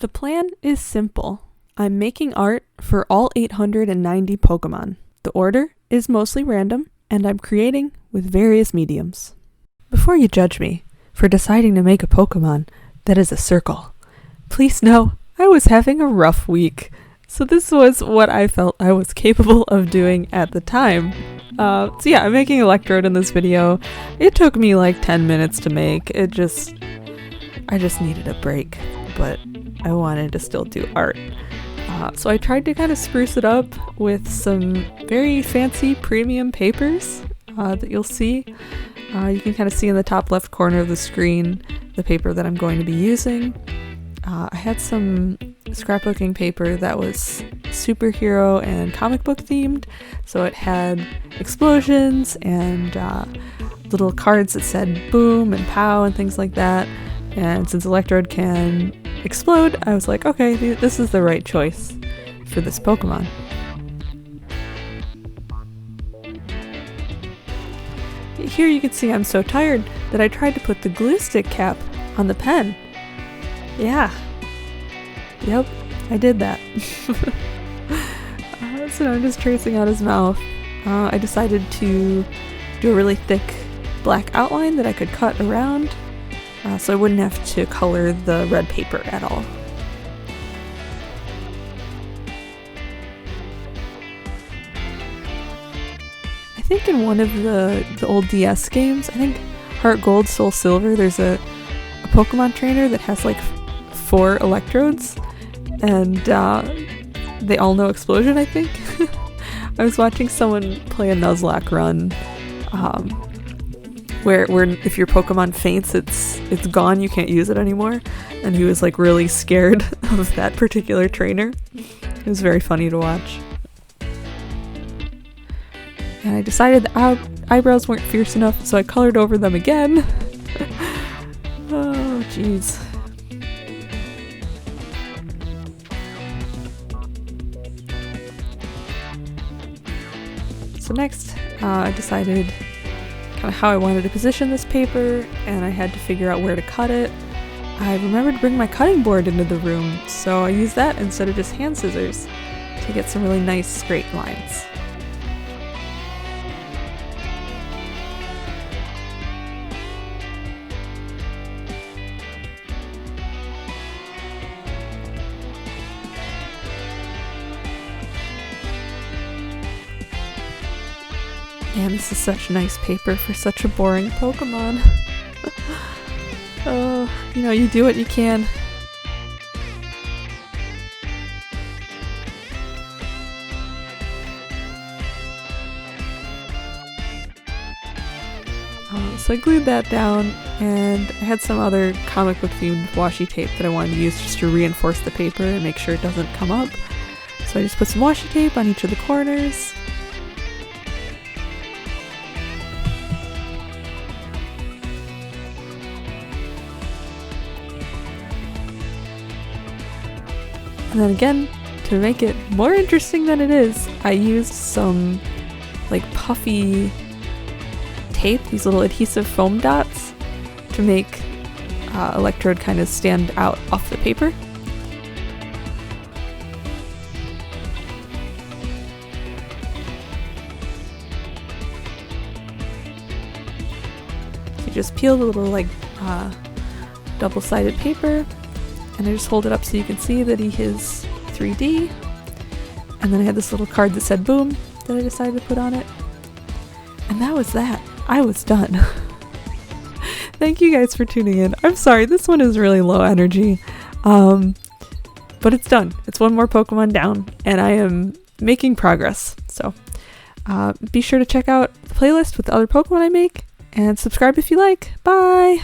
The plan is simple. I'm making art for all 890 Pokemon. The order is mostly random, and I'm creating with various mediums. Before you judge me for deciding to make a Pokemon that is a circle, please know I was having a rough week. So this was what I felt I was capable of doing at the time. So yeah, I'm making Electrode in this video. It took me like 10 minutes to make. I just needed a break, but I wanted to still do art. So I tried to kind of spruce it up with some very fancy premium papers that you'll see. You can kind of see in the top left corner of the screen the paper that I'm going to be using. I had some scrapbooking paper that was superhero and comic book themed, so it had explosions and little cards that said boom and pow and things like that. And since Electrode can explode, I was like, okay, this is the right choice for this Pokemon. Here you can see I'm so tired that I tried to put the glue stick cap on the pen. Yeah. Yep, I did that. So now I'm just tracing out his mouth. I decided to do a really thick black outline that I could cut around, so I wouldn't have to color the red paper at all. I think in one of the old DS games, I think Heart Gold, Soul Silver, there's a Pokemon trainer that has like 4 Electrodes, and they all know Explosion, I think. I was watching someone play a Nuzlocke run where if your Pokemon faints, it's gone, you can't use it anymore, and he was like really scared of that particular trainer. It was very funny to watch. And I decided the eyebrows weren't fierce enough, so I colored over them again. Oh, jeez. So next, I decided kind of how I wanted to position this paper, and I had to figure out where to cut it. I remembered to bring my cutting board into the room, so I used that instead of just hand scissors to get some really nice straight lines. Man, this is such nice paper for such a boring Pokemon. Oh, you do what you can. So I glued that down, and I had some other comic book themed washi tape that I wanted to use just to reinforce the paper and make sure it doesn't come up. So I just put some washi tape on each of the corners. And then again, to make it more interesting than it is, I used some like puffy tape, these little adhesive foam dots, to make Electrode kind of stand out off the paper. So you just peel the little like double-sided paper, and I just hold it up so you can see that he is 3D. And then I had this little card that said boom that I decided to put on it. And that was that. I was done. Thank you guys for tuning in. I'm sorry, this one is really low energy. But it's done. It's one more Pokemon down, and I am making progress. So be sure to check out the playlist with the other Pokemon I make, and subscribe if you like. Bye!